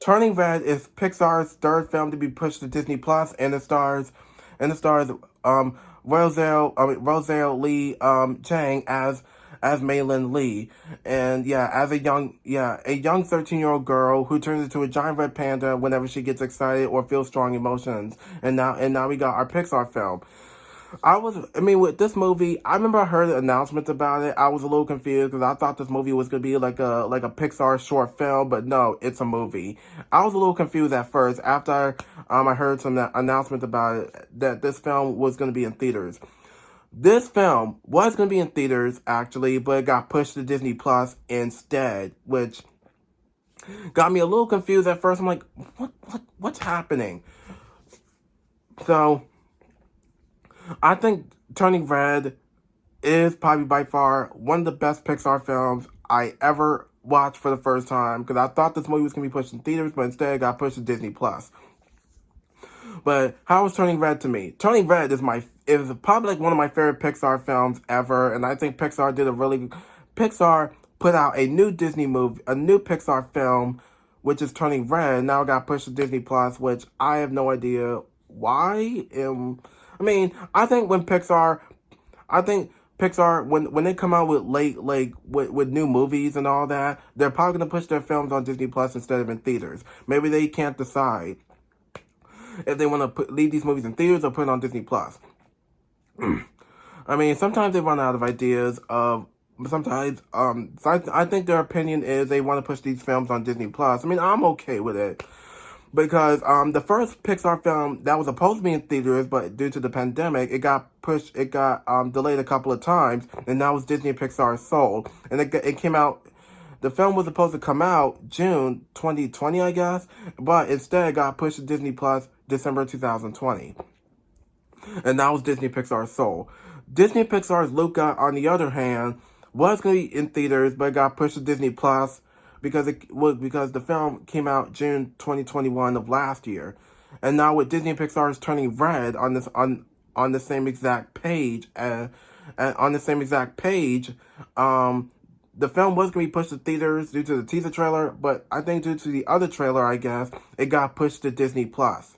Turning Red is Pixar's third film to be pushed to Disney Plus, and it stars Roselle Lee Chang as Maylin Lee, and yeah, as a young 13-year-old girl who turns into a giant red panda whenever she gets excited or feels strong emotions. And now we got our Pixar film. With this movie, I remember I heard announcements about it. I was a little confused because I thought this movie was gonna be like a Pixar short film, but no, it's a movie. I was a little confused at first after I heard some announcements about it that this film was gonna be in theaters. This film was gonna be in theaters actually, but it got pushed to Disney Plus instead, which got me a little confused at first. I'm like, what's happening? So I think Turning Red is probably by far one of the best Pixar films I ever watched for the first time because I thought this movie was going to be pushed in theaters, but instead it got pushed to Disney Plus. But how was Turning Red to me? Turning Red is probably like one of my favorite Pixar films ever, and I think Pixar put out a new Disney movie, a new Pixar film, which is Turning Red. Now it got pushed to Disney Plus, which I have no idea why. I think Pixar when they come out with with new movies and all that, they're probably gonna push their films on Disney Plus instead of in theaters. Maybe they can't decide if they want to leave these movies in theaters or put it on Disney Plus. Sometimes they run out of ideas of. Sometimes, I think their opinion is they want to push these films on Disney Plus. I'm okay with it because the first Pixar film that was supposed to be in theaters, but due to the pandemic, it got delayed a couple of times, and now it's Disney and Pixar's Soul, and it came out. The film was supposed to come out June 2020, I guess, but instead it got pushed to Disney Plus December 2020, and that was Disney Pixar's Soul. Disney Pixar's Luca, on the other hand, was going to be in theaters, but it got pushed to Disney Plus because the film came out June 2021 of last year, and now with Disney Pixar's Turning Red on the same exact page, the film was going to be pushed to theaters due to the teaser trailer, but I think due to the other trailer, I guess it got pushed to Disney Plus.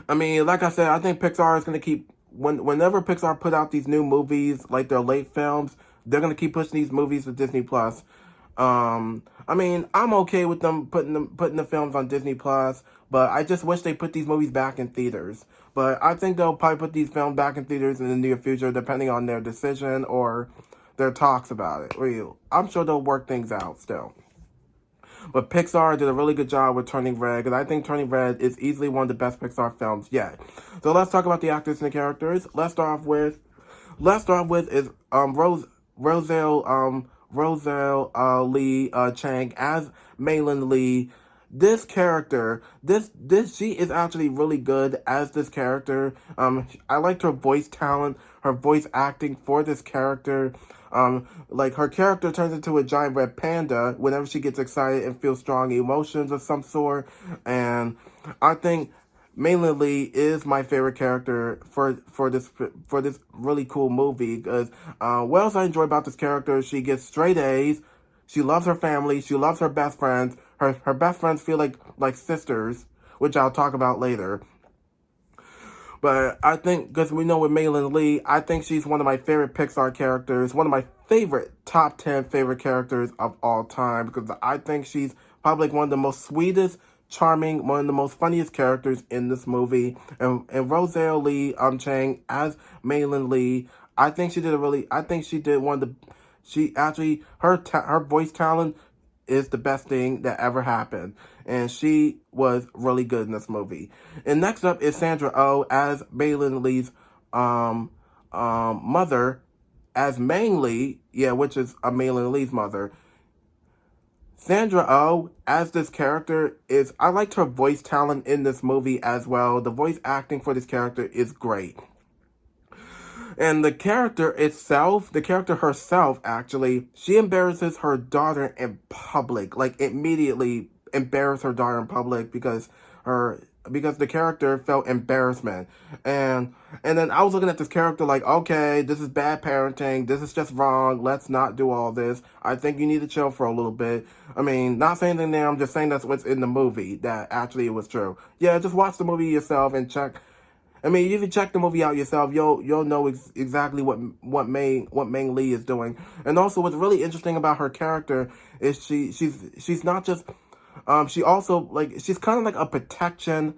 Like I said, I think Pixar is going to keep whenever Pixar put out these new movies, like their late films, they're gonna keep pushing these movies to Disney Plus. I'm okay with them putting the films on Disney Plus, but I just wish they put these movies back in theaters. But I think they'll probably put these films back in theaters in the near future, depending on their decision or their talks about it. I'm sure they'll work things out still. But Pixar did a really good job with Turning Red, because I think Turning Red is easily one of the best Pixar films yet. So let's talk about the actors and the characters. Let's start off with is Roselle Lee Chang as Maylin Lee. This character, she is actually really good as this character. I liked her voice talent, her voice acting for this character. Her character turns into a giant red panda whenever she gets excited and feels strong emotions of some sort. And I think Maylin Lee is my favorite character for this really cool movie because what else I enjoy about this character? She gets straight A's. She loves her family. She loves her best friends. Her best friends feel like sisters, which I'll talk about later. But I think, because we know with Maylin Lee, I think she's one of my favorite Pixar characters, one of my favorite top 10 favorite characters of all time, because I think she's probably one of the most sweetest, charming, one of the most funniest characters in this movie. And Roselle Lee Chang as Maylin Lee, I think she did one of the, her voice talent is the best thing that ever happened. And she was really good in this movie. And next up is Sandra Oh as Maylin Lee's mother, as Mang Lee, which is Maylin Lee's mother. Sandra Oh as this character I liked her voice talent in this movie as well. The voice acting for this character is great. And the character herself, actually, she embarrasses her daughter in public. Immediately embarrass her daughter in public because the character felt embarrassment. And then I was looking at this character like, okay, this is bad parenting. This is just wrong. Let's not do all this. I think you need to chill for a little bit. I mean, not saying anything there. I'm just saying that's what's in the movie, that actually it was true. Yeah, just watch the movie yourself and check. I mean, if you check the movie out yourself, you'll know exactly what Meng Lee is doing. And also, what's really interesting about her character is she's not just she also, like, she's kind of like a protection.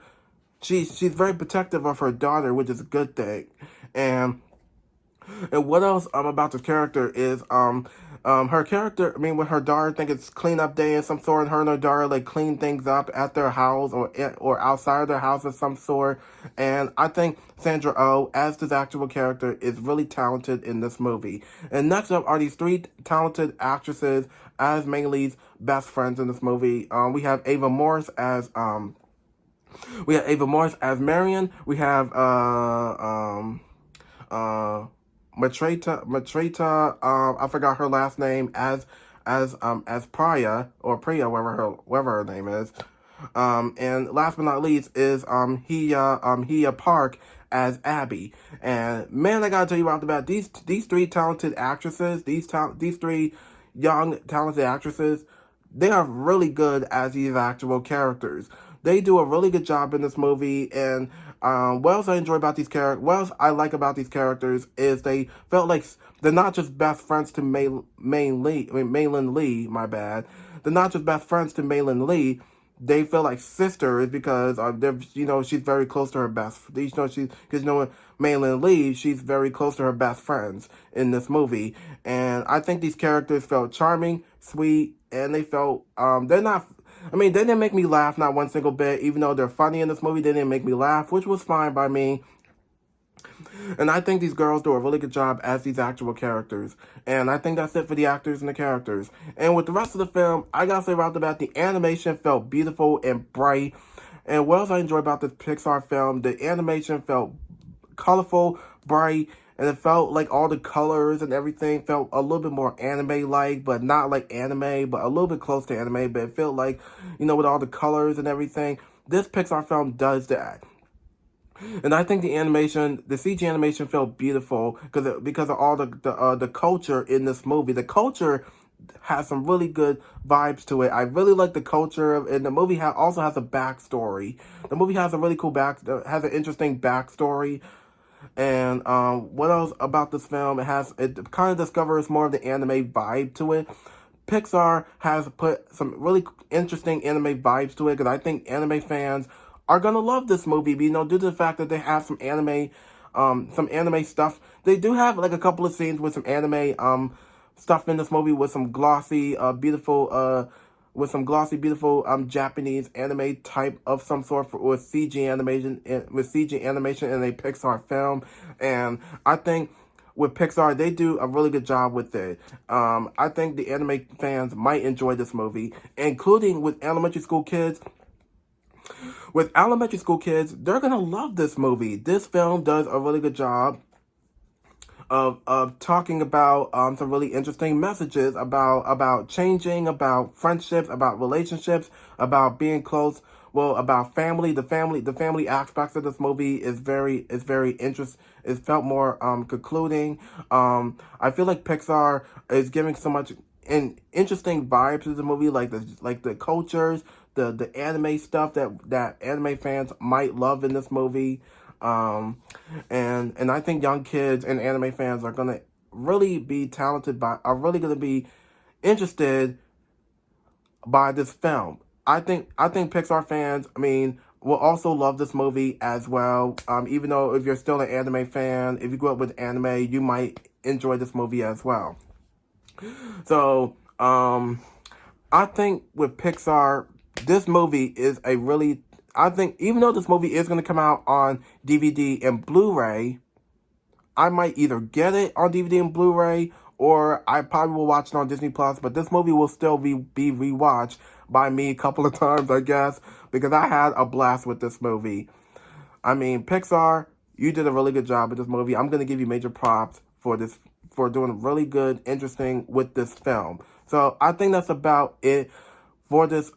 She's very protective of her daughter, which is a good thing. And what else about this character is her character, I mean, with her daughter, I think it's cleanup day of some sort, and her and her daughter like clean things up at their house or outside of their house of some sort. And I think Sandra Oh, as this actual character, is really talented in this movie. And next up are these three talented actresses as Meng Lee's best friends in this movie. We have Ava Morris as Marion. We have Matreta, I forgot her last name, as Priya, whatever her name is. And last but not least is Hia Park as Abby. And man, I gotta tell you right off the bat, these three talented actresses, these three young talented actresses, they are really good as these actual characters. They do a really good job in this movie. And what else I enjoy about these characters, what else I like about these characters is they felt like they're not just best friends to Maylin Lee, my bad. They're not just best friends to Maylin Lee. They feel like sisters because she's very close to her best. Because Maylin Lee, she's very close to her best friends in this movie. And I think these characters felt charming, sweet, and they felt they're not. I mean, they didn't make me laugh, not one single bit. Even though they're funny in this movie, they didn't make me laugh, which was fine by me. And I think these girls do a really good job as these actual characters. And I think that's it for the actors and the characters. And with the rest of the film, I gotta say right off the bat, the animation felt beautiful and bright. And what else I enjoy about this Pixar film, the animation felt colorful, bright, and it felt like all the colors and everything felt a little bit more anime-like, but not like anime, but a little bit close to anime. But it felt like, with all the colors and everything, this Pixar film does that. And I think the CG animation felt beautiful because of all the culture in this movie. The culture has some really good vibes to it. I really like the culture and the movie also has a backstory. The movie has a really cool has an interesting backstory. And what else about this film? It kind of discovers more of the anime vibe to it. Pixar has put some really interesting anime vibes to it because I think anime fans are gonna love this movie. Due to the fact that they have some anime stuff. They do have like a couple of scenes with some anime stuff in this movie with some glossy, beautiful Japanese anime type of some sort with CG animation in a Pixar film. And I think with Pixar, they do a really good job with it. I think the anime fans might enjoy this movie, including with elementary school kids. With elementary school kids, they're gonna love this movie. This film does a really good job of talking about some really interesting messages about changing, about friendships, about relationships, about being close. Well, about family. The family aspects of this movie is very interesting. It felt more concluding. I feel like Pixar is giving so much interesting vibes to the movie, like the cultures, the anime stuff that anime fans might love in this movie. And I think young kids and anime fans are gonna really be are really gonna be interested by this film. I think Pixar fans, will also love this movie as well. Even though if you're still an anime fan, if you grew up with anime, you might enjoy this movie as well. So, I think with Pixar, this movie is I think even though this movie is going to come out on DVD and Blu-ray, I might either get it on DVD and Blu-ray or I probably will watch it on Disney Plus. But this movie will still be rewatched by me a couple of times, I guess, because I had a blast with this movie. Pixar, you did a really good job with this movie. I'm going to give you major props for doing really good, interesting with this film. So I think that's about it for this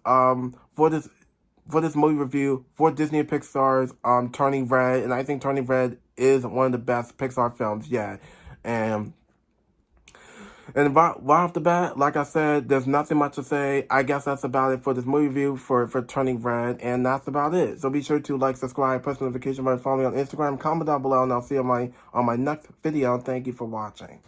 for this movie review for Disney and Pixar's Turning Red, and I think Turning Red is one of the best Pixar films yet. And right off the bat, like I said, there's nothing much to say. I guess that's about it for this movie review for Turning Red, and that's about it. So be sure to like, subscribe, press the notification button, follow me on Instagram, comment down below, and I'll see you on my next video. Thank you for watching.